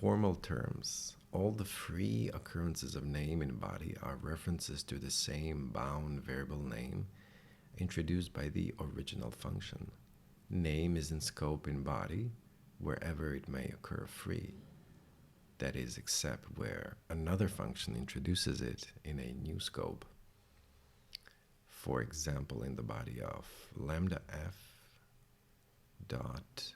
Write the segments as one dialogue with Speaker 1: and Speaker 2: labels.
Speaker 1: formal terms, all the free occurrences of name in body are references to the same bound variable name introduced by the original function. Name is in scope in body wherever it may occur free. That is, except where another function introduces it in a new scope. For example, in the body of lambda f dot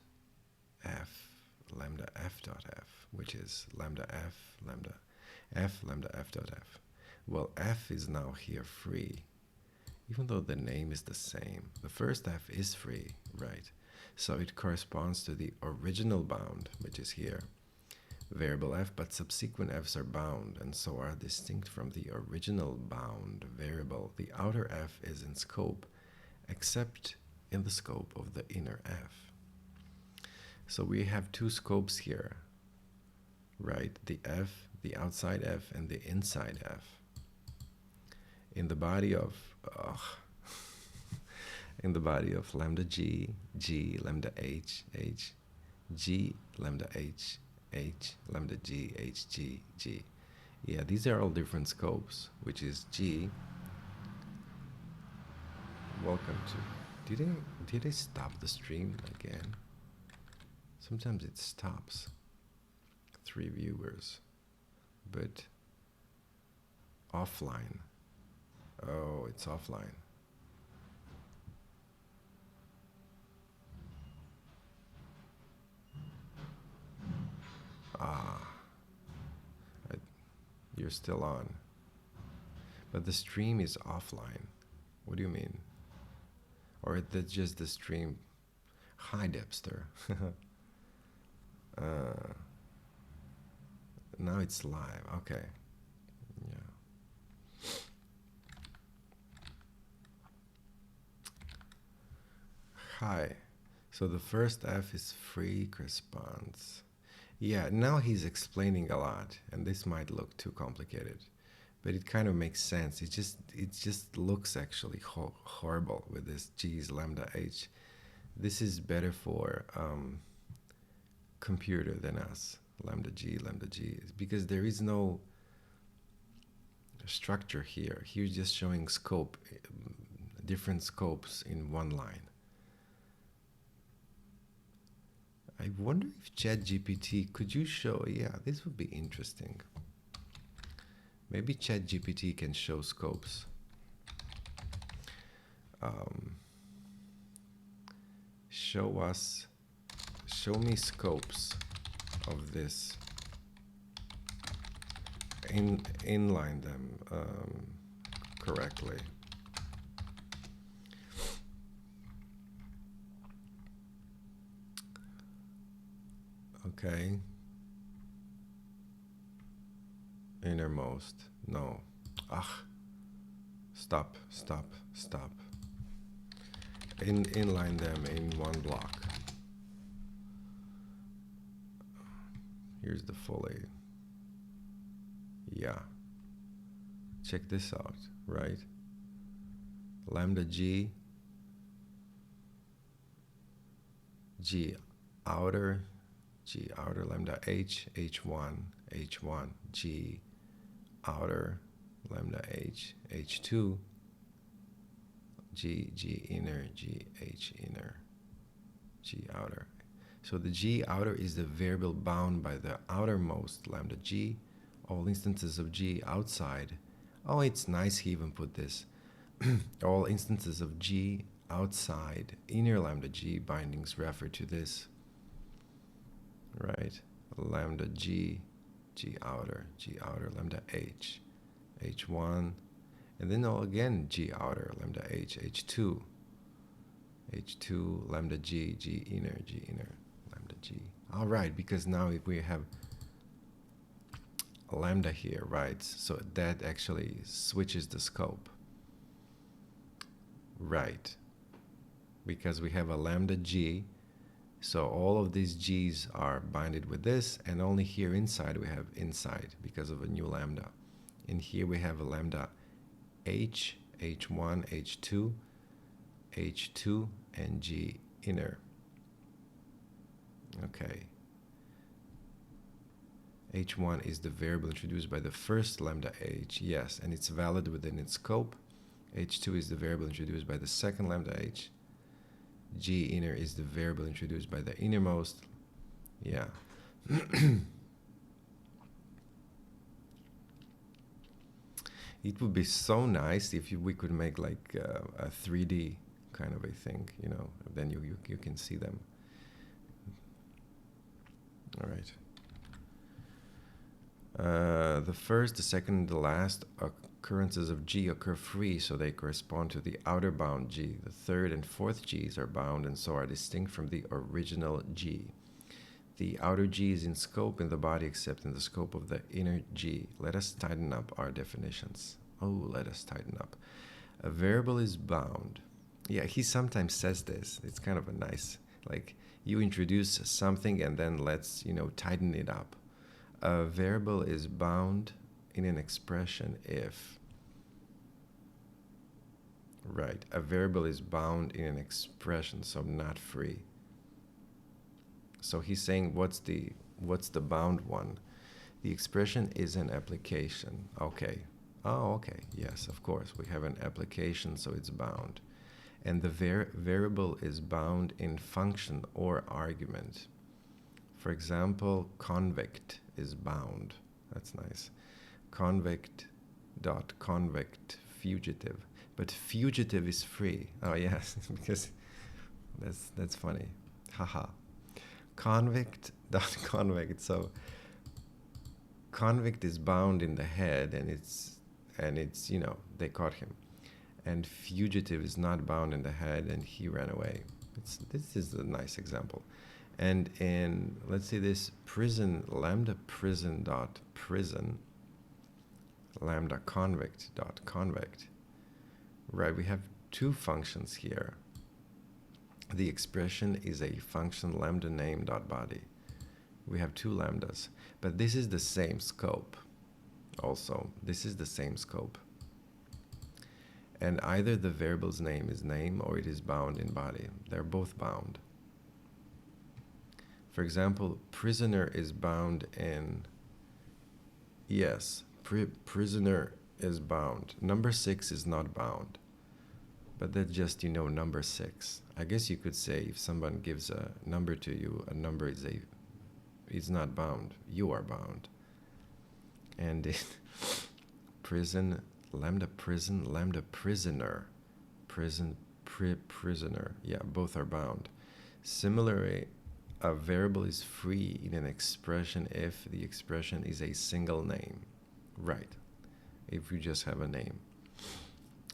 Speaker 1: f, lambda f dot f, which is lambda f dot f. Well, f is now here free, even though the name is the same. The first f is free, right? So it corresponds to the original bound, which is here, variable f, but subsequent f's are bound and so are distinct from the original bound variable. The outer f is in scope, except in the scope of the inner f. So we have two scopes here, right? The f, the outside f, and the inside f. In the body of in the body of lambda g, lambda h, g, lambda h, lambda g, g. Yeah, these are all different scopes, which is g. Welcome to. Did they stop the stream again? Sometimes it stops. 3 viewers, but offline. Oh, it's offline. You're still on. But the stream is offline. What do you mean? Or that's just the stream? Hi, Depster. Now it's live. Okay. Yeah. Hi. So the first F is free corresponds. Yeah, now he's explaining a lot, and this might look too complicated, but it kind of makes sense. It just looks actually horrible with this g's lambda h. This is better for computer than us, lambda g, because there is no structure here. He's just showing scope, different scopes in one line. I wonder if ChatGPT, could you show, yeah, this would be interesting. Maybe ChatGPT can show scopes. Show me scopes of this. Inline them correctly. Okay. Innermost. No. Stop. Inline them in one block. Here's the fully. Yeah. Check this out, right? Lambda g outer, lambda h1, g outer, lambda h2, g inner, h inner, g outer. So the g outer is the variable bound by the outermost lambda g. All instances of g outside. Oh, it's nice he even put this. All instances of g outside inner lambda g bindings refer to this. Right? Lambda g outer, lambda h1, and then again g outer, lambda h2, lambda g inner, lambda g. All right, because now if we have a lambda here, right? So that actually switches the scope, right? Because we have a lambda g. So all of these g's are binded with this, and only here inside we have inside because of a new lambda. And here we have a lambda h, h1, h2, and g inner. Okay. h1 is the variable introduced by the first lambda h, yes, and it's valid within its scope. h2 is the variable introduced by the second lambda h. G inner is the variable introduced by the innermost. Yeah. It would be so nice if we could make like a 3D kind of a thing, you know, then you can see them. All right. The first, the second, the last occurrences of G occur free, so they correspond to the outer bound G. The third and fourth G's are bound and so are distinct from the original G. The outer G is in scope in the body except in the scope of the inner G. Let us tighten up our definitions. Oh, let us tighten up. A variable is bound. Yeah, he sometimes says this. It's kind of a nice, like, you introduce something and then let's, you know, tighten it up. A variable is bound in an expression if. Right, a variable is bound in an expression, so not free. So he's saying, what's the bound one? The expression is an application. Okay. Oh, okay. Yes, of course. We have an application, so it's bound. And the variable is bound in function or argument. For example, convict is bound. That's nice. Convict dot convict fugitive. But fugitive is free. Oh, yes, because that's funny. Haha. Convict dot convict. So convict is bound in the head, and it's you know, they caught him. And fugitive is not bound in the head, and he ran away. This is a nice example. And in, let's say this prison, lambda prison dot prison, lambda convict dot convict. Right, we have two functions here. The expression is a function lambda name dot body. We have two lambdas, but this is the same scope. Also, this is the same scope. And either the variable's name is name or it is bound in body. They're both bound. For example, prisoner is bound in, yes, prisoner is bound. Number 6 is not bound. But that's just, you know, number 6. I guess you could say if someone gives a number to you, a number is not bound. You are bound. And in prison, lambda prisoner, prisoner. Yeah, both are bound. Similarly, a variable is free in an expression if the expression is a single name. Right. If you just have a name.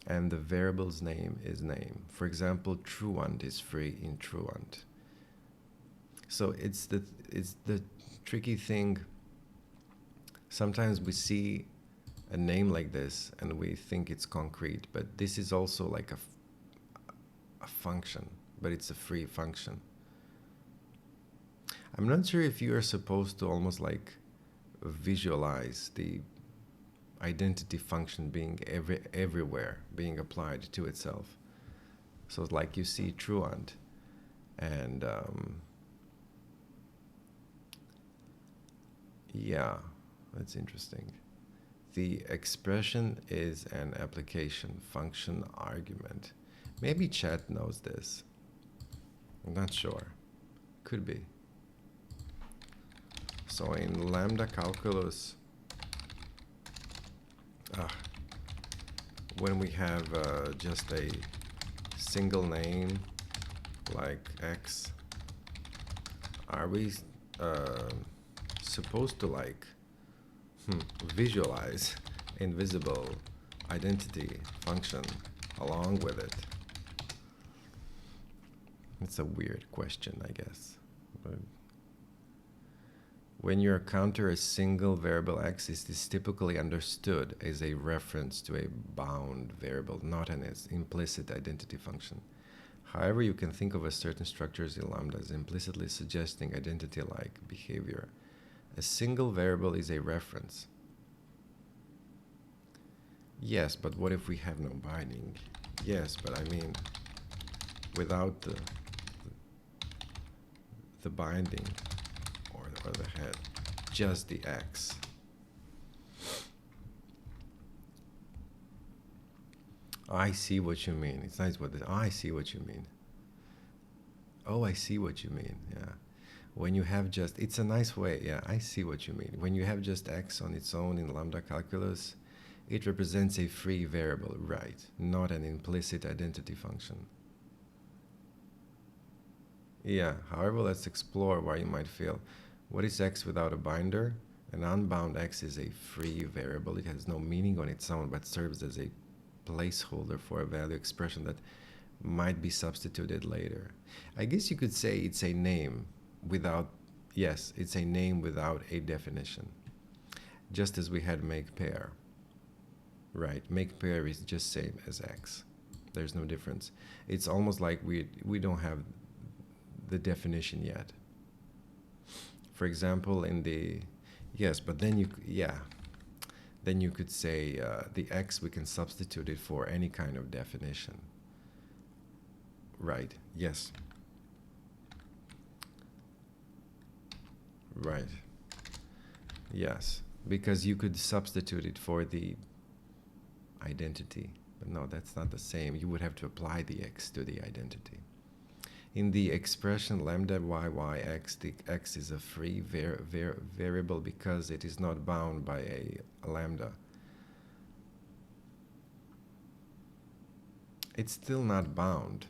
Speaker 1: And the variable's name is name. For example, truant is free in truant. So it's the tricky thing. Sometimes we see a name like this and we think it's concrete, but this is also like a function, but it's a free function. I'm not sure if you are supposed to almost like visualize the identity function being everywhere, being applied to itself. So like you see truant, and yeah, that's interesting. The expression is an application, function, argument. Maybe chat knows this. I'm not sure. Could be. So in Lambda Calculus, when we have just a single name like X, are we supposed to like visualize invisible identity function along with it? It's a weird question, I guess. But when you encounter a single variable X, it is typically understood as a reference to a bound variable, not an implicit identity function. However, you can think of a certain structures in Lambda as implicitly suggesting identity-like behavior. A single variable is a reference. Yes, but what if we have no binding? Yes, but I mean, without the binding or the head. just the x. I see what you mean. It's nice what I see what you mean. Oh, I see what you mean. Yeah. When you have just, it's a nice way. Yeah, I see what you mean. When you have just x on its own in lambda calculus, it represents a free variable, right? Not an implicit identity function. Yeah, however, let's explore why you might feel. What is x without a binder? An unbound x is a free variable. It has no meaning on its own, but serves as a placeholder for a value expression that might be substituted later. I guess you could say it's a name without, yes, it's a name without a definition. Just as we had make pair. Right, make pair is just same as x. There's no difference. It's almost like we don't have the definition yet. For example, in the, yes, but then then you could say the x, we can substitute it for any kind of definition. Right, yes. Right, yes, because you could substitute it for the identity. But no, that's not the same. You would have to apply the x to the identity. In the expression lambda y(x), the x is a free variable because it is not bound by a lambda. It's still not bound.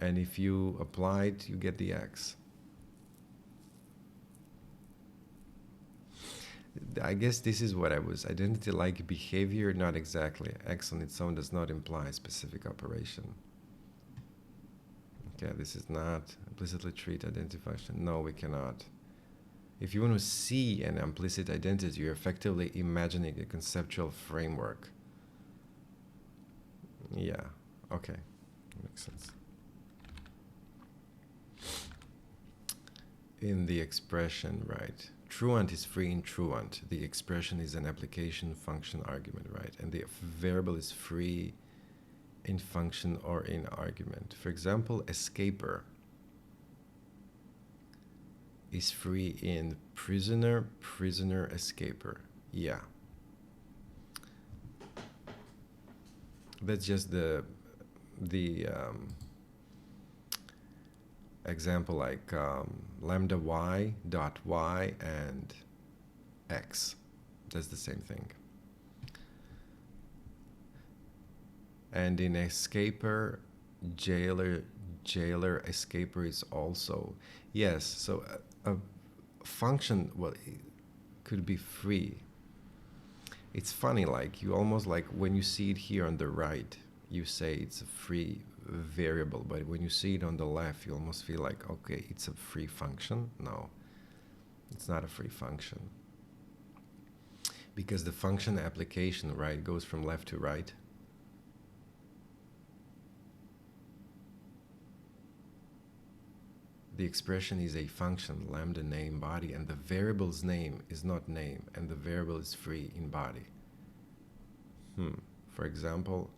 Speaker 1: And if you apply it, you get the x. I guess this is what I was. Identity-like behavior, not exactly. X on its own does not imply a specific operation. Okay, this is not implicitly treat identity function. No, we cannot. If you want to see an implicit identity, you're effectively imagining a conceptual framework. Yeah, okay, makes sense. In the expression, right? Truant is free in truant. The expression is an application function argument, right? And the variable is free in function or in argument. For example, escaper is free in prisoner, prisoner, escaper. Yeah. That's just the example, like lambda y dot y and x. That's the same thing. And in escaper, jailer, escaper is also, yes, so a function, well, it could be free. It's funny, like you almost, like when you see it here on the right, you say it's a free variable, but when you see it on the left, you almost feel like, okay, it's a free function. No, it's not a free function, because the function application, right, goes from left to right. The expression is a function, lambda name body, and the variable's name is not name, and the variable is free in body. For example,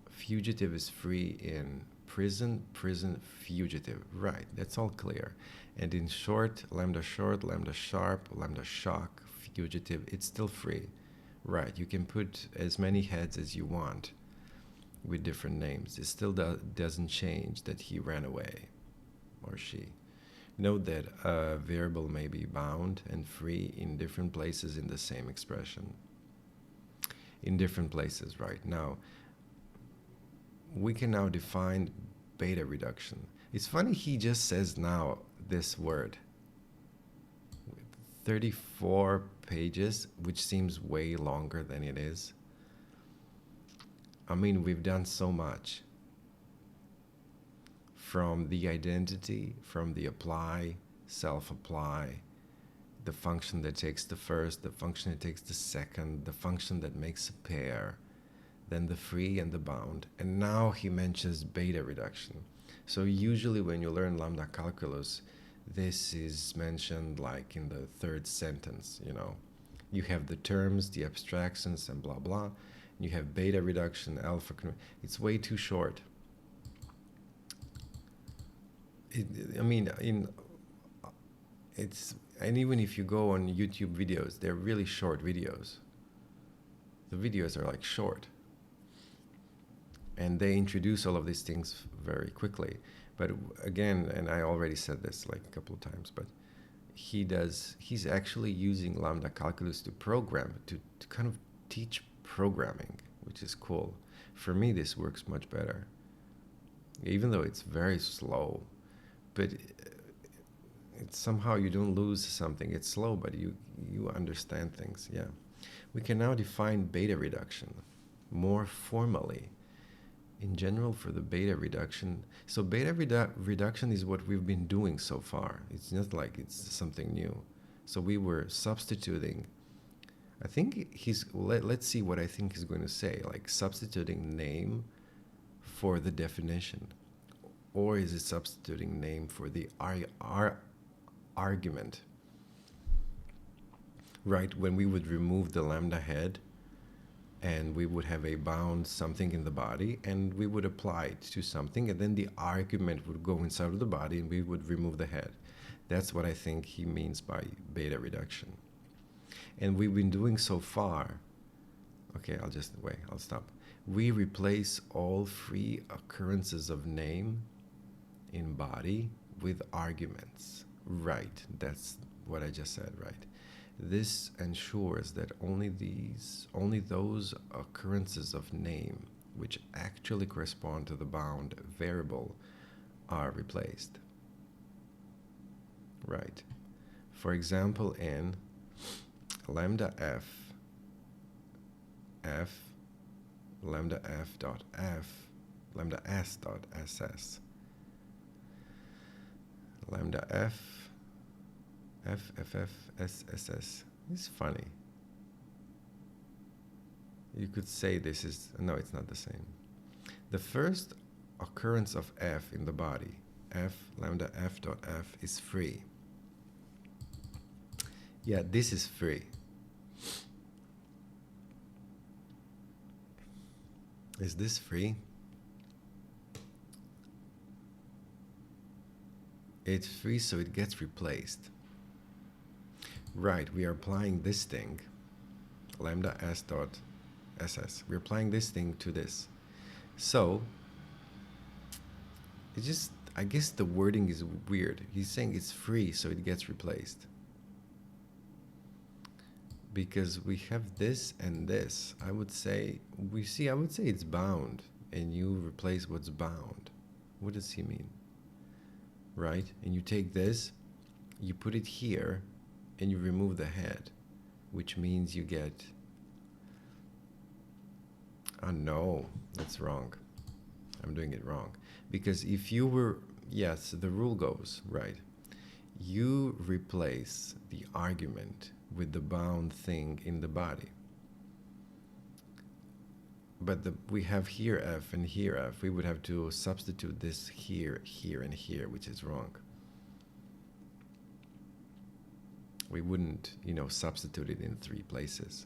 Speaker 1: fugitive is free in prison, prison, fugitive. Right, that's all clear. And in short, lambda sharp, lambda shock, fugitive, it's still free. Right, you can put as many heads as you want with different names. It still doesn't change that he ran away, or she. Note that a variable may be bound and free in different places in the same expression. In different places, right? Now, we can now define beta reduction. It's funny he just says now this word. 34 pages, which seems way longer than it is. I mean, we've done so much. From the identity, from the apply, self-apply, the function that takes the first, the function that takes the second, the function that makes a pair, then the free and the bound. And now he mentions beta reduction. So usually when you learn lambda calculus, this is mentioned like in the third sentence, you know. You have the terms, the abstractions, and blah, blah. You have beta reduction, alpha. It's way too short. I mean, and even if you go on YouTube videos, they're really short videos. The videos are like short. And they introduce all of these things very quickly. But again, and I already said this like a couple of times, but he's actually using Lambda Calculus to program, to kind of teach programming, which is cool. For me, this works much better. Even though it's very slow, but it's somehow you don't lose something. It's slow, but you understand things. Yeah. We can now define beta reduction more formally. In general, for the beta reduction, so beta reduction is what we've been doing so far. It's not like it's something new. So we were substituting. I think let's see what I think he's going to say, like substituting name for the definition. Or is it substituting name for the argument? Right, when we would remove the lambda head, and we would have a bound something in the body, and we would apply it to something, and then the argument would go inside of the body, and we would remove the head. That's what I think he means by beta reduction. And we've been doing so far. Okay, I'll stop. We replace all free occurrences of name in body with arguments. Right, that's what I just said, right? This ensures that only those occurrences of name which actually correspond to the bound variable are replaced. Right. For example, in lambda f, lambda f dot f, lambda s dot ss, lambda f, FFFSSS. It's funny. You could say this is, no, it's not the same. The first occurrence of f in the body, lambda f dot f, is free. Yeah, this is free. Is this free? It's free, so it gets replaced. Right, we are applying this thing, lambda s dot ss. We're applying this thing to this. So, I guess the wording is weird. He's saying it's free, so it gets replaced. Because we have this and this. I would say it's bound, and you replace what's bound. What does he mean? Right? And you take this, you put it here, and you remove the head, which means you get... Oh no, that's wrong. I'm doing it wrong. Because if you were... Yes, the rule goes, right. You replace the argument with the bound thing in the body. But we have here f and here f. We would have to substitute this here, here, and here, which is wrong. We wouldn't, substitute it in 3 places.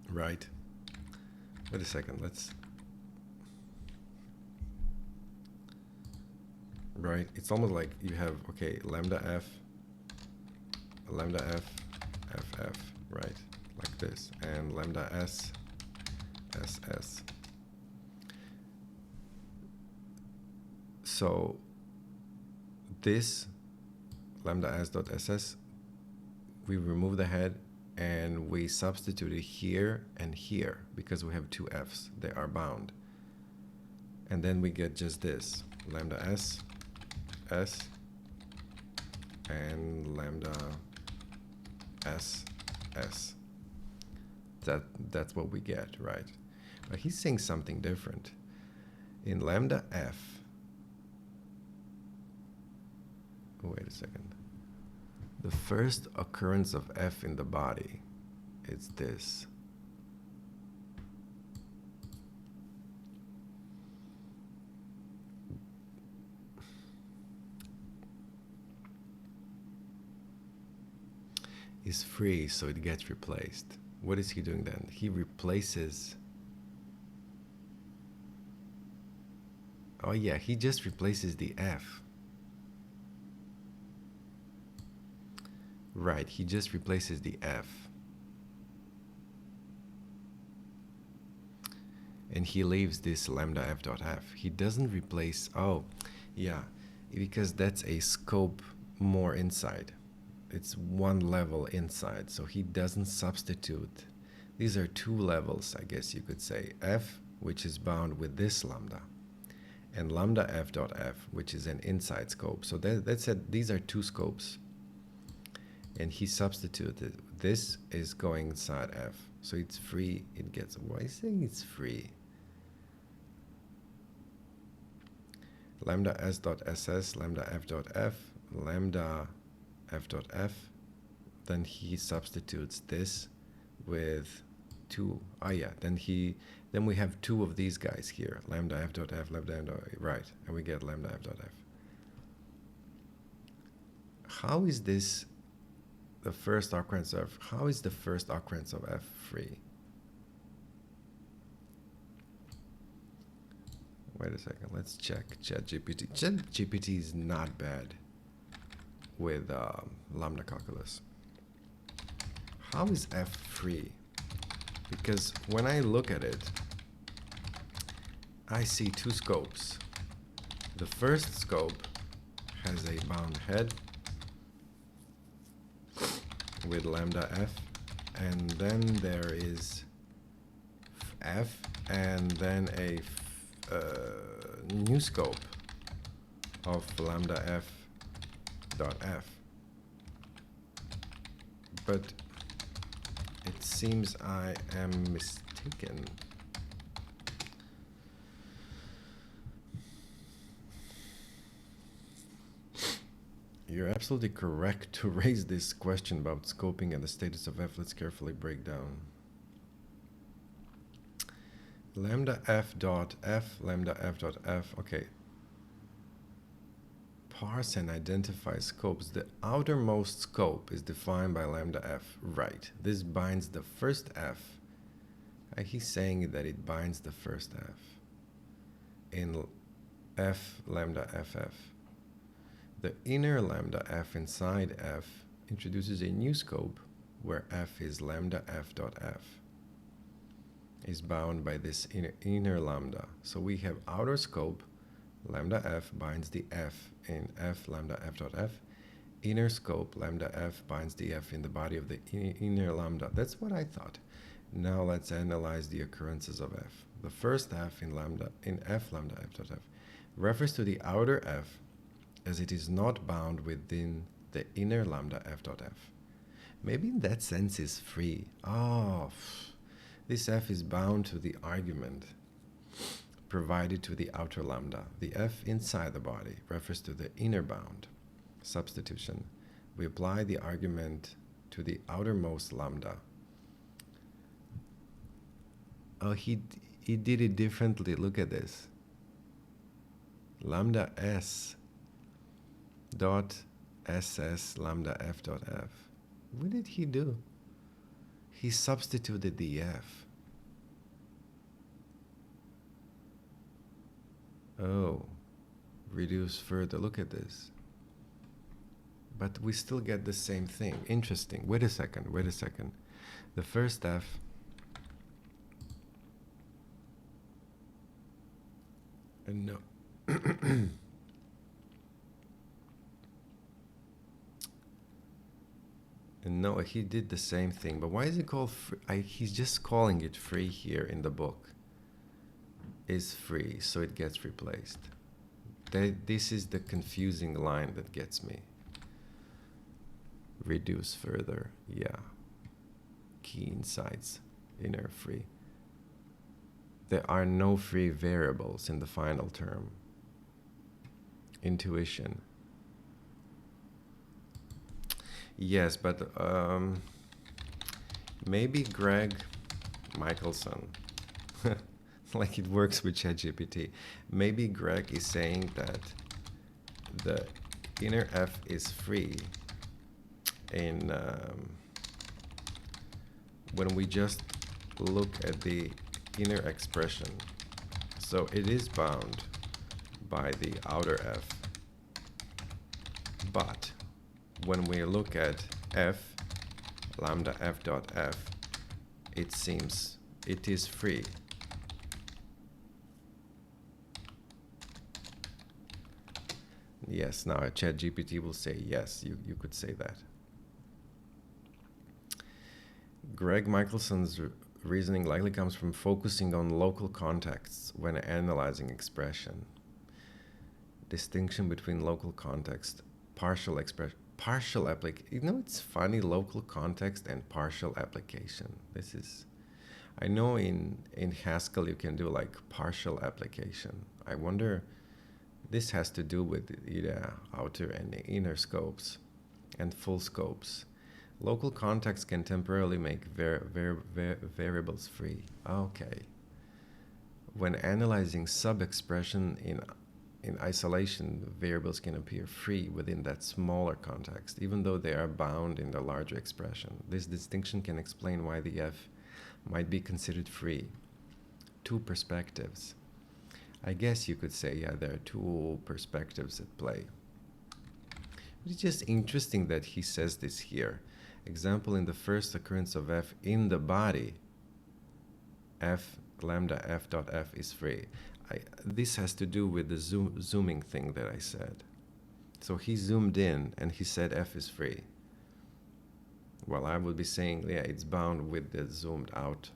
Speaker 1: Right? Wait a second, right, it's almost like you have, okay, lambda f, ff, right? Like this, and lambda s, ss. So, this lambda s dot ss, we remove the head and we substitute it here and here because we have 2 f's. They are bound. And then we get just this, lambda s, and lambda s. That's what we get, right? But he's saying something different. In lambda f, wait a second. The first occurrence of f in the body is this. Is free, so it gets replaced. What is he doing then? He replaces... Oh yeah, he just replaces the f. Right, he just replaces the f. And he leaves this lambda f dot f. He doesn't replace, oh, yeah, because that's a scope more inside. It's one level inside, so he doesn't substitute. These are two levels, I guess you could say. F, which is bound with this lambda, and lambda f dot f, which is an inside scope. So that's it. These are two scopes. And he substituted. This is going inside f. So it's free. It gets, why is saying it's free? Lambda s dot ss, lambda f dot f, lambda f dot f. Then he substitutes this with two. Oh yeah, then we have two of these guys here. Lambda f dot f, lambda f dot f, right. And we get lambda f dot f. How is this the first occurrence of, how is the first occurrence of f free? Wait a second, let's check ChatGPT. ChatGPT is not bad with Lambda Calculus. How is f free? Because when I look at it, I see two scopes. The first scope has a bound head with lambda f, and then there is f, and then a new scope of lambda f dot f. But it seems I am mistaken. You're absolutely correct to raise this question about scoping and the status of f. Let's carefully break down. Lambda f dot f, lambda f dot f. Okay. Parse and identify scopes. The outermost scope is defined by lambda f. Right. This binds the first f. He's saying that it binds the first f in f lambda ff. The inner lambda f inside f introduces a new scope where f is lambda f dot f. Is bound by this inner lambda. So we have outer scope, lambda f binds the f in f lambda f dot f. Inner scope, lambda f binds the f in the body of the inner lambda. That's what I thought. Now let's analyze the occurrences of f. The first f in f lambda f dot f refers to the outer f as it is not bound within the inner lambda f dot f. Maybe in that sense is free. Oh, this f is bound to the argument provided to the outer lambda. The f inside the body refers to the inner bound. Substitution. We apply the argument to the outermost lambda. Oh, he did it differently. Look at this. Lambda s dot ss lambda f dot f. What did he do? He substituted the f. Oh, reduce further. Look at this. But we still get the same thing. Interesting. Wait a second. The first f and no. And no, he did the same thing. But why is it called free? He's just calling it free here in the book. Is free, so it gets replaced. This is the confusing line that gets me. Reduce further. Yeah. Key insights. Inner free. There are no free variables in the final term. Intuition. Yes, but maybe Greg Michelson, like it works with ChatGPT, maybe Greg is saying that the inner f is free in when we just look at the inner expression. So it is bound by the outer f. But when we look at f, lambda f dot f, it seems it is free. Yes, now ChatGPT will say yes, you could say that. Greg Michelson's reasoning likely comes from focusing on local contexts when analyzing expression. Distinction between local context, partial expression, partial application. You know, it's funny, local context and partial application. This is, I know in Haskell you can do like partial application. I wonder, this has to do with either outer and inner scopes and full scopes. Local context can temporarily make variables free. Okay. When analyzing sub-expression in isolation, variables can appear free within that smaller context, even though they are bound in the larger expression. This distinction can explain why the f might be considered free. Two perspectives. I guess you could say, yeah, there are two perspectives at play. It's just interesting that he says this here. Example, in the first occurrence of f in the body, f lambda f dot f is free. This has to do with the zooming thing that I said. So he zoomed in and he said f is free. Well, I would be saying, yeah, it's bound with the zoomed out,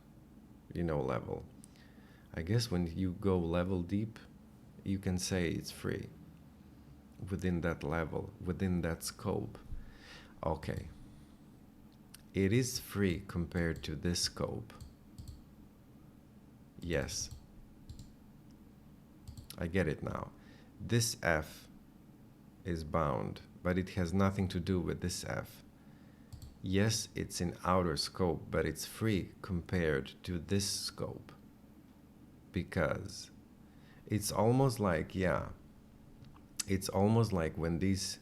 Speaker 1: level. I guess when you go level deep, you can say it's free within that level, within that scope. Okay. It is free compared to this scope. Yes. I get it now. This f is bound, but it has nothing to do with this f. Yes, it's in outer scope, but it's free compared to this scope. Because it's almost like, yeah, it's almost like when these,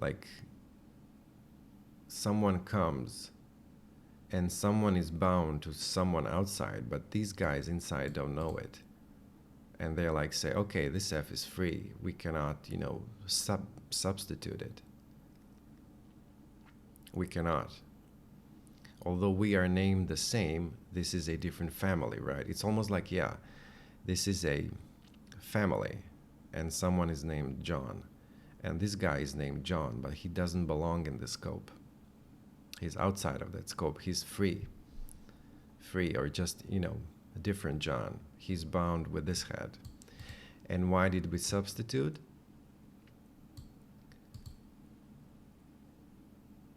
Speaker 1: like, someone comes and someone is bound to someone outside, but these guys inside don't know it. And they're like, say, okay, this f is free. We cannot, substitute it. We cannot. Although we are named the same, this is a different family, right? It's almost like, yeah, this is a family, and someone is named John. And this guy is named John, but he doesn't belong in the scope. He's outside of that scope. He's free, or just, a different John. He's bound with this head. And why did we substitute?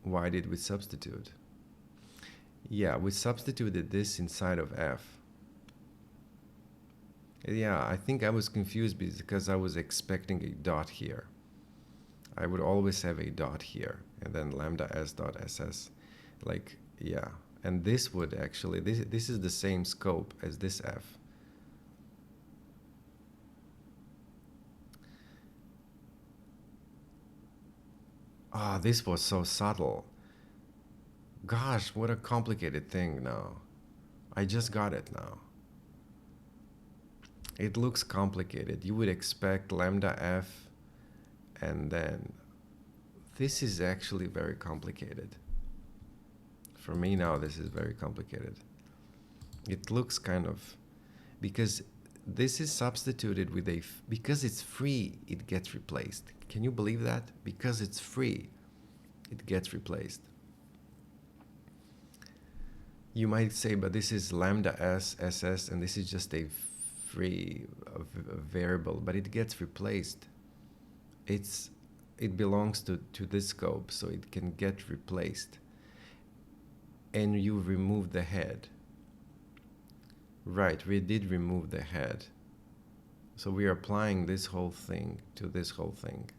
Speaker 1: Why did we substitute? Yeah, we substituted this inside of f. Yeah, I think I was confused because I was expecting a dot here. I would always have a dot here, and then lambda s dot ss, like, yeah. And this would actually, this is the same scope as this f. Ah, this was so subtle. Gosh, what a complicated thing now. I just got it now. It looks complicated. You would expect lambda f, and then this is actually very complicated. For me now, this is very complicated. It looks kind of, because this is substituted with because it's free, it gets replaced. Can you believe that? Because it's free, it gets replaced. You might say, but this is lambda s, ss, and this is just a free variable, but it gets replaced. It belongs to this scope, so it can get replaced. And you remove the head. Right, we did remove the head. So we are applying this whole thing to this whole thing.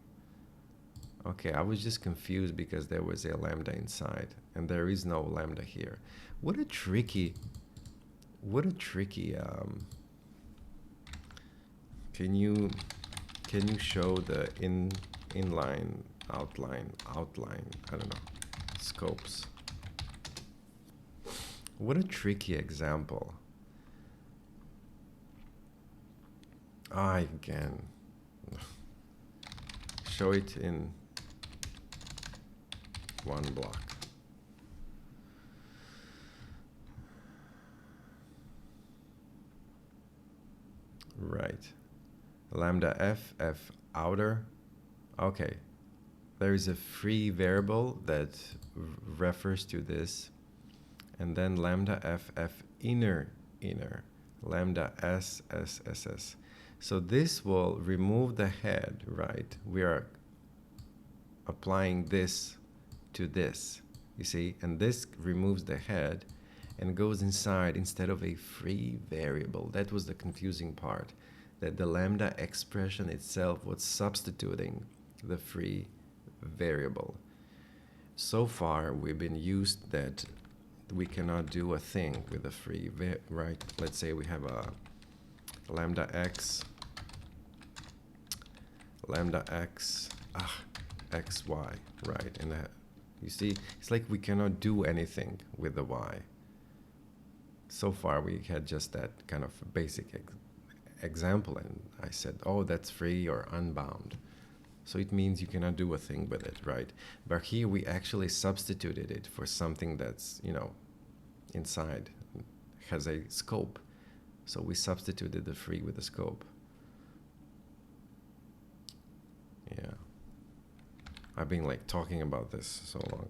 Speaker 1: Okay, I was just confused because there was a lambda inside, and there is no lambda here. What a tricky, can you show the inline, outline, I don't know, scopes? What a tricky example. Again, show it in one block. Right. Lambda f outer. Okay. There is a free variable that refers to this. And then lambda f inner. Lambda s. So this will remove the head, right? We are applying this to this, you see? And this removes the head and goes inside instead of a free variable. That was the confusing part, that the lambda expression itself was substituting the free variable. So far, we've been used that we cannot do a thing with a free, right? Let's say we have a lambda x, xy, right? And you see, it's like we cannot do anything with the y. So far, we had just that kind of basic example, and I said, oh, that's free or unbound. So it means you cannot do a thing with it, right? But here we actually substituted it for something that's, you know, inside, has a scope. So we substituted the free with the scope. Yeah. I've been like talking about this so long.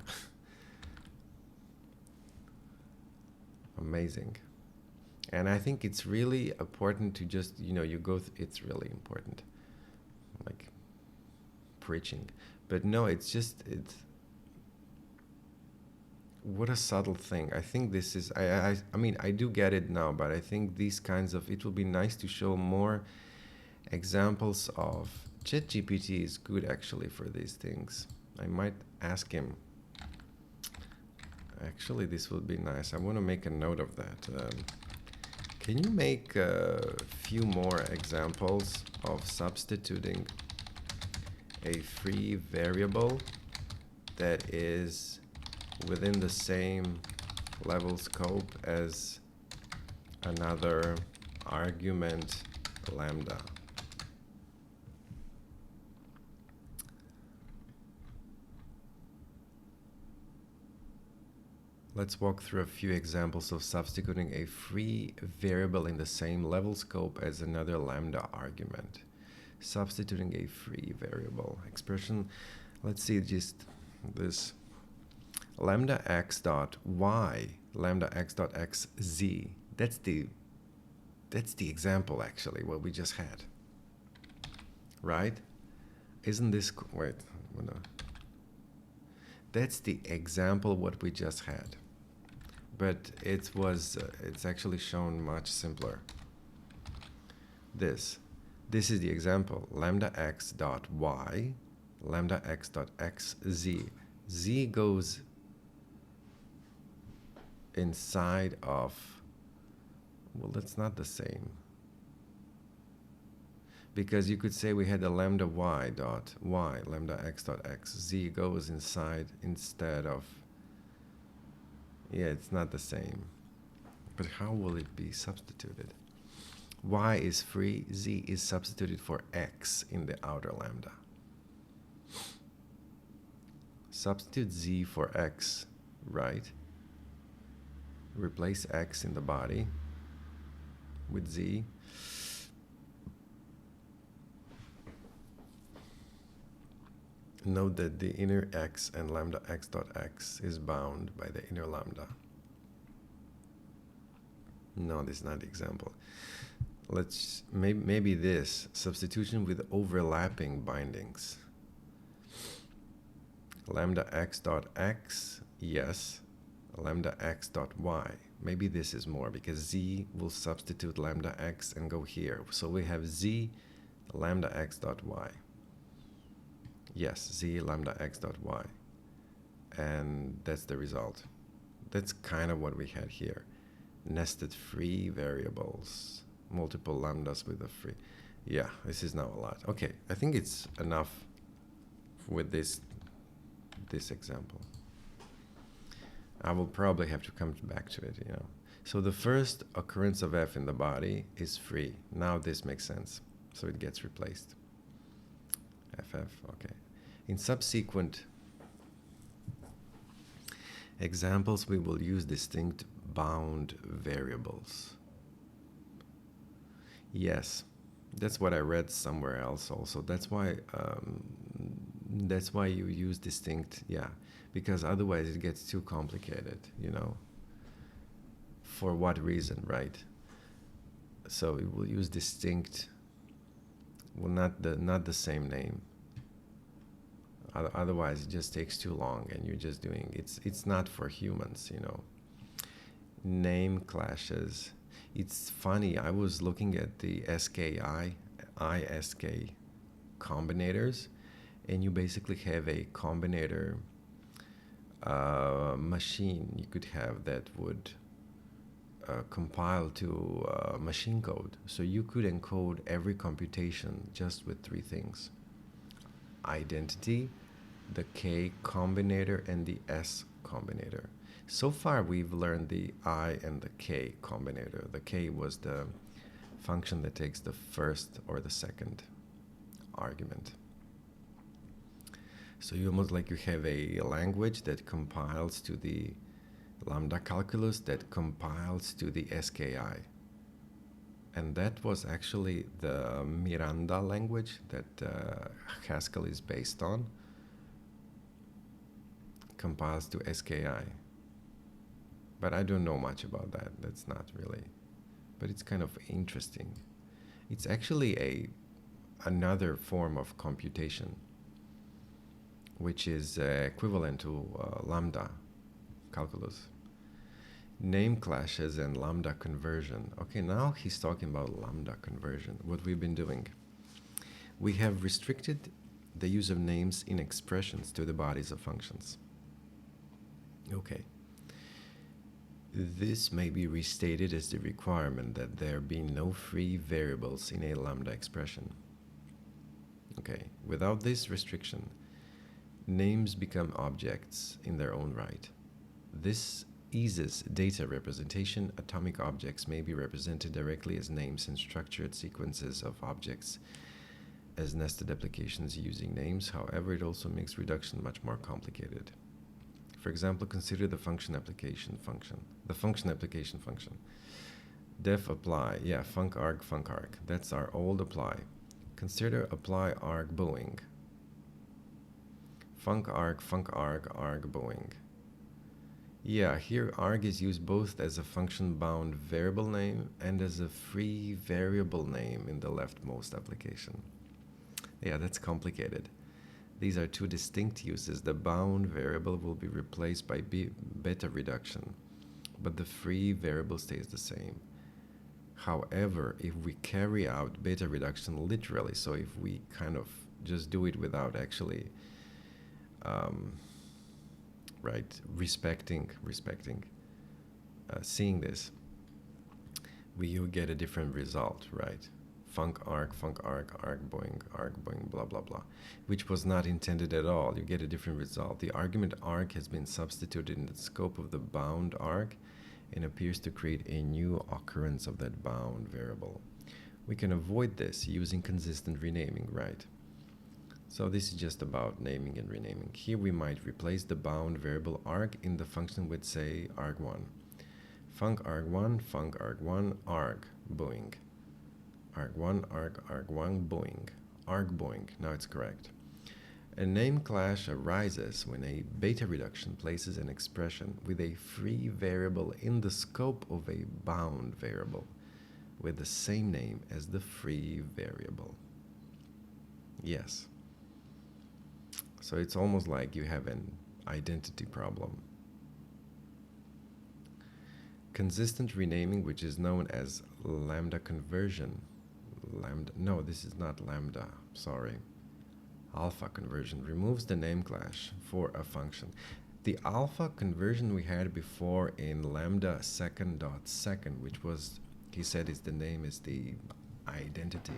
Speaker 1: Amazing. And I think it's really important to just, you know, it's really important. Like preaching. But no, it's what a subtle thing. I think this is, I mean, I do get it now, but I think these kinds of, it will be nice to show more examples of, ChatGPT is good actually for these things. I might ask him. Actually, this would be nice. I want to make a note of that. Can you make a few more examples of substituting a free variable that is within the same level scope as another argument lambda? Let's walk through a few examples of substituting a free variable in the same level scope as another lambda argument. Substituting a free variable expression. Let's see just this. Lambda x dot y, lambda x dot x z. That's the example actually, what we just had. Right? Isn't this, wait, no. That's the example what we just had. But it's actually shown much simpler. This is the example, lambda x dot y, lambda x dot x z. Z goes inside of, well, that's not the same. Because you could say we had a lambda y dot y, lambda x dot x. Z goes inside instead of, yeah, it's not the same. But how will it be substituted? Y is free, z is substituted for x in the outer lambda. Substitute z for x, right? Replace x in the body with z. Note that the inner x and lambda x dot x is bound by the inner lambda. No, this is not the example. Let's maybe this substitution with overlapping bindings. Lambda x dot x, yes. Lambda x dot y. Maybe this is more because z will substitute lambda x and go here. So we have z lambda x dot y. Yes, z lambda x dot y. And that's the result. That's kind of what we had here. Nested free variables. Multiple lambdas with a free. Yeah, this is now a lot. Okay, I think it's enough with this example. I will probably have to come back to it, you know. So the first occurrence of f in the body is free. Now this makes sense. So it gets replaced. FF, okay. In subsequent examples, we will use distinct bound variables. Yes, that's what I read somewhere else also. That's why you use distinct, yeah, because otherwise it gets too complicated, you know. For what reason, right? So we will use distinct, well, not the same name. Otherwise, it just takes too long, and you're just doing it's not for humans, you know. Name clashes. It's funny. I was looking at the SKI, ISK combinators, and you basically have a combinator machine you could have that would compile to machine code. So you could encode every computation just with three things: identity, the K combinator, and the S combinator. So far, we've learned the I and the K combinator. The K was the function that takes the first or the second argument. So you almost like you have a language that compiles to the Lambda Calculus that compiles to the SKI. And that was actually the Miranda language that Haskell is based on. Compiles to SKI. But I don't know much about that. That's not really. But it's kind of interesting. It's actually another form of computation, which is equivalent to Lambda Calculus. Name clashes and Lambda conversion. Okay, now he's talking about Lambda conversion, what we've been doing. We have restricted the use of names in expressions to the bodies of functions. Okay. This may be restated as the requirement that there be no free variables in a Lambda expression. Okay, without this restriction, names become objects in their own right. This eases data representation. Atomic objects may be represented directly as names and structured sequences of objects as nested applications using names. However, it also makes reduction much more complicated. For example, consider the function application function. The function application function. Def apply, yeah, func_arg. That's our old apply. Consider apply arg Boeing. Func_arg arg Boeing. Yeah, here arg is used both as a function-bound variable name and as a free variable name in the leftmost application. Yeah, that's complicated. These are two distinct uses. The bound variable will be replaced by beta reduction, but the free variable stays the same. However, if we carry out beta reduction literally, so if we kind of just do it without actually seeing this, you get a different result, right? Func_arg arg Boeing, blah blah blah, which was not intended at all. You get a different result. The argument arg has been substituted in the scope of the bound arg and appears to create a new occurrence of that bound variable. We can avoid this using consistent renaming, right? So this is just about naming and renaming. Here we might replace the bound variable arg in the function with, say, arg1. Func_arg1 arg Boeing. arg1 Boeing. Arg Boeing. Now it's correct. A name clash arises when a beta reduction places an expression with a free variable in the scope of a bound variable with the same name as the free variable. Yes. So it's almost like you have an identity problem. Consistent renaming, which is known as lambda conversion. No, this is not lambda, sorry. Alpha conversion removes the name clash for a function. The alpha conversion we had before in lambda second, which was, he said, is the name is the identity.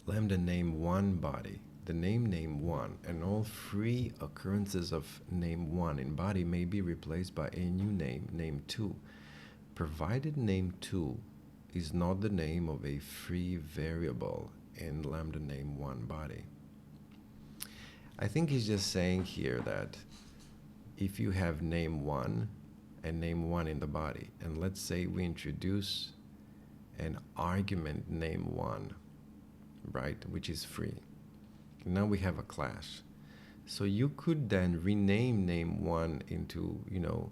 Speaker 1: Lambda name1 body. The name name1 and all free occurrences of name1 in body may be replaced by a new name, name2, provided name2 is not the name of a free variable in lambda name 1 body. I think he's just saying here that if you have name 1 and name 1 in the body, and let's say we introduce an argument name 1, right, which is free. Now we have a clash. So you could then rename name 1 into, you know,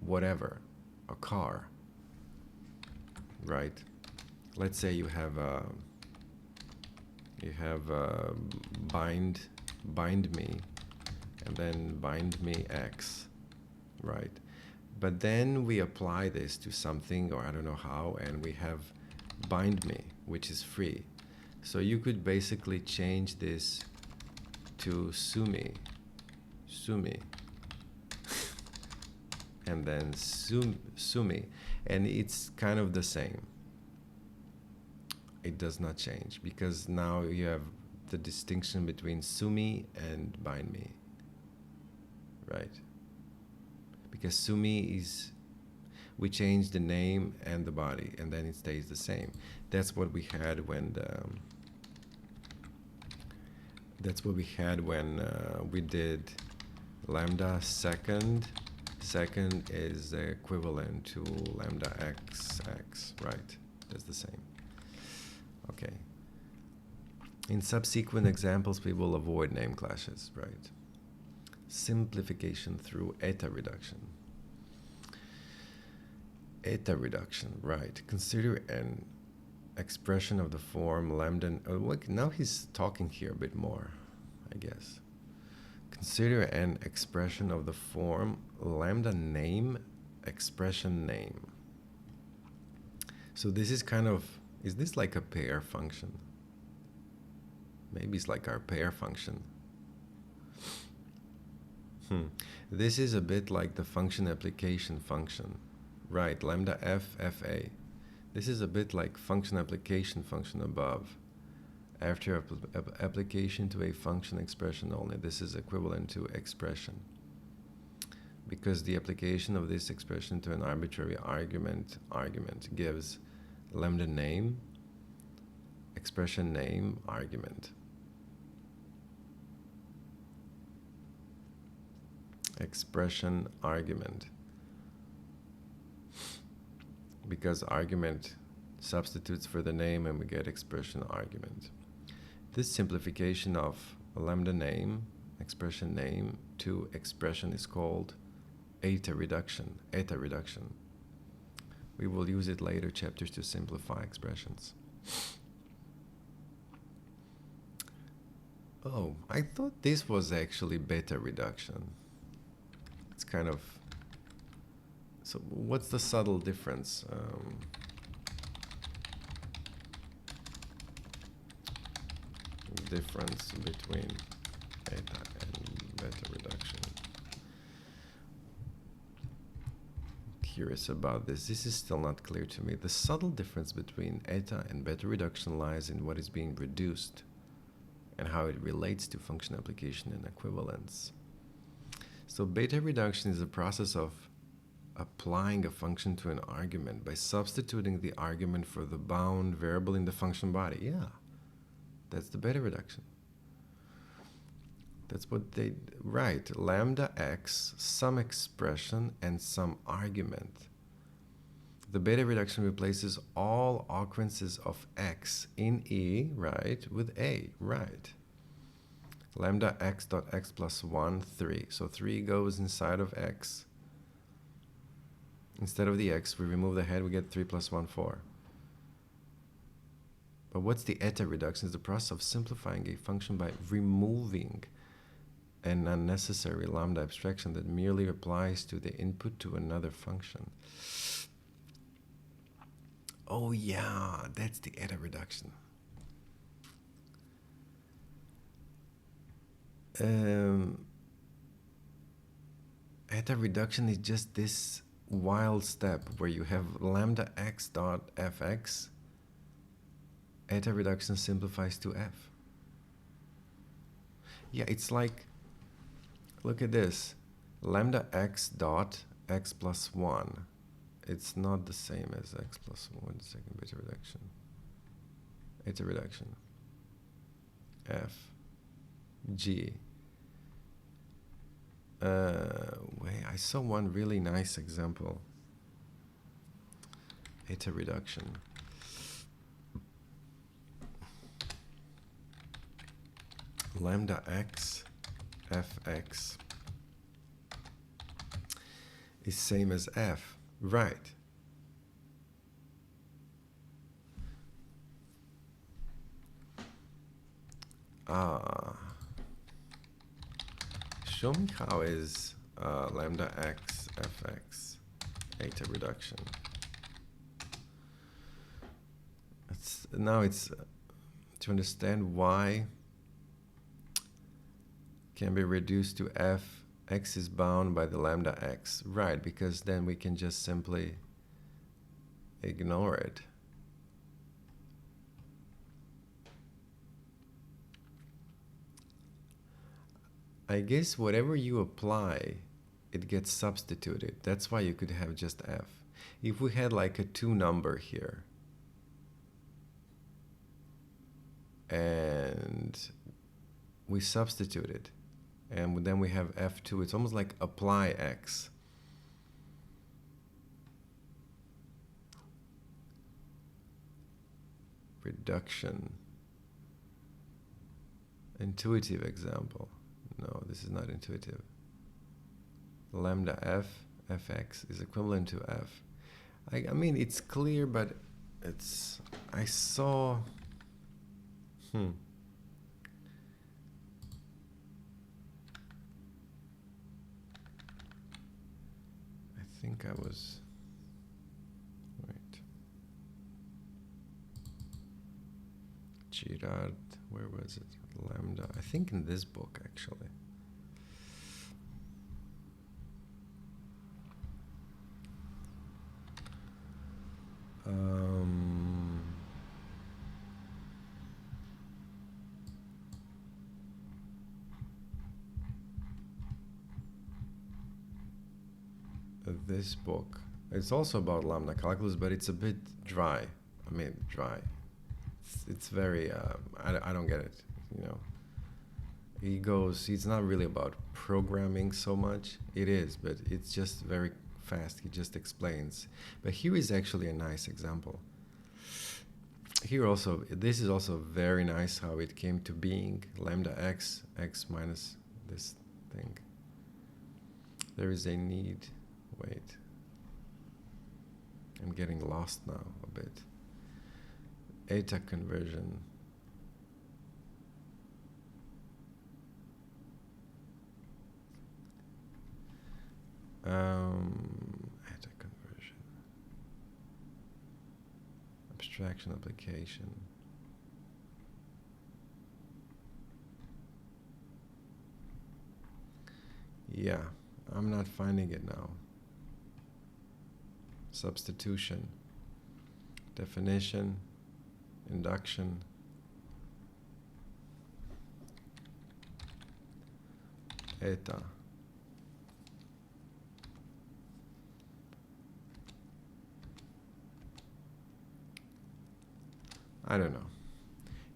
Speaker 1: whatever, a car, right? Let's say you have bind me, and then bind me X, right? But then we apply this to something, or I don't know how, and we have bind me, which is free. So you could basically change this to sumi, and then sumi, and it's kind of the same. It does not change because now you have the distinction between sumi and bind me, right? Because sumi is, we change the name and the body, and then it stays the same. That's what we had when we did lambda second. Second is equivalent to lambda x, right? That's the same. Okay. In subsequent examples, we will avoid name clashes, right? Simplification through eta reduction. Eta reduction, right? Consider an expression of the form lambda. Now he's talking here a bit more, I guess. Consider an expression of the form lambda name expression name. So this is kind of, is this like a pair function? Maybe it's like our pair function. This is a bit like the function application function, right? Lambda fa. This is a bit like function application function above. After application to a function expression only, this is equivalent to expression. Because the application of this expression to an arbitrary argument gives lambda name, expression name, argument. Expression argument. Because argument substitutes for the name and we get expression argument. This simplification of lambda name, expression name to expression is called eta reduction. Eta reduction. We will use it later chapters to simplify expressions. Oh, I thought this was actually beta reduction. It's kind of, so what's the subtle difference? Difference between eta and beta reduction. Curious about this. This is still not clear to me. The subtle difference between eta and beta reduction lies in what is being reduced and how it relates to function application and equivalence. So beta reduction is a process of applying a function to an argument by substituting the argument for the bound variable in the function body. Yeah. That's the beta reduction. That's what they write. Lambda x, some expression, and some argument. The beta reduction replaces all occurrences of x in E, right, with A, right. Lambda x dot x plus 1, 3. So 3 goes inside of x. Instead of the x, we remove the head, we get 3 plus 1, 4. But what's the eta reduction? It's the process of simplifying a function by removing an unnecessary lambda abstraction that merely applies to the input to another function. Oh yeah, that's the eta reduction. Eta reduction is just this wild step where you have lambda x dot fx. Eta reduction simplifies to f. Yeah, it's like, look at this. Lambda x dot x plus 1. It's not the same as x plus 1 second beta reduction. Eta reduction. F, G. Wait, I saw one really nice example. Eta reduction. Lambda x, fx is same as f, right? Show me how is lambda x, fx, eta reduction. Now it's to understand why can be reduced to f, x is bound by the lambda x. Right, because then we can just simply ignore it. I guess whatever you apply, it gets substituted. That's why you could have just f. If we had like a 2 number here, and we substitute it, and then we have f2, it's almost like apply x. Reduction. Intuitive example. No, this is not intuitive. Lambda f, fx is equivalent to f. I mean, it's clear, but it's... I saw... I think I was... Wait. Girard, where was it? Lambda, I think in this book actually. This book. It's also about Lambda Calculus, but it's a bit dry. I mean, dry. It's very, I don't get it, you know. It's not really about programming so much. It is, but it's just very fast. He just explains. But here is actually a nice example. Here also, this is also very nice how it came to being. Lambda x, x minus this thing. There is a need. Wait. I'm getting lost now a bit. Eta conversion. Eta conversion. Abstraction application. Yeah, I'm not finding it now. Substitution. Definition. Induction. Eta. I don't know.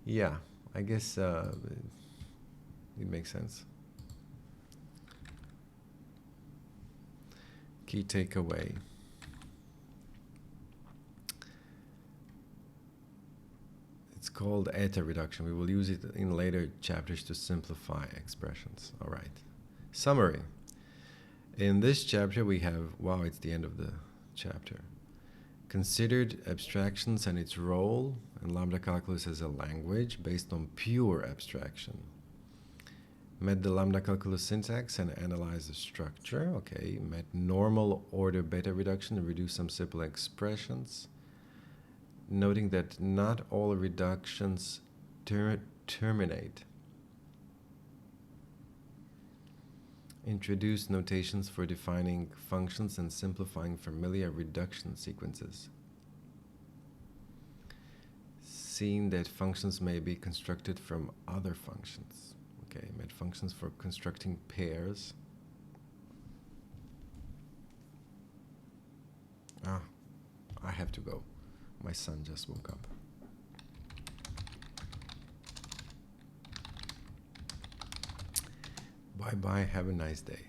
Speaker 1: Yeah, I guess it makes sense. Key takeaway. It's called eta reduction. We will use it in later chapters to simplify expressions. All right. Summary. In this chapter we have, wow, it's the end of the chapter. Considered abstractions and its role in Lambda Calculus as a language based on pure abstraction. Met the Lambda Calculus syntax and analyzed the structure. Okay. Met normal order beta reduction and reduced some simple expressions. Noting that not all reductions terminate. Introduce notations for defining functions and simplifying familiar reduction sequences. Seeing that functions may be constructed from other functions. Okay, made functions for constructing pairs. I have to go. My son just woke up. Bye bye. Have a nice day.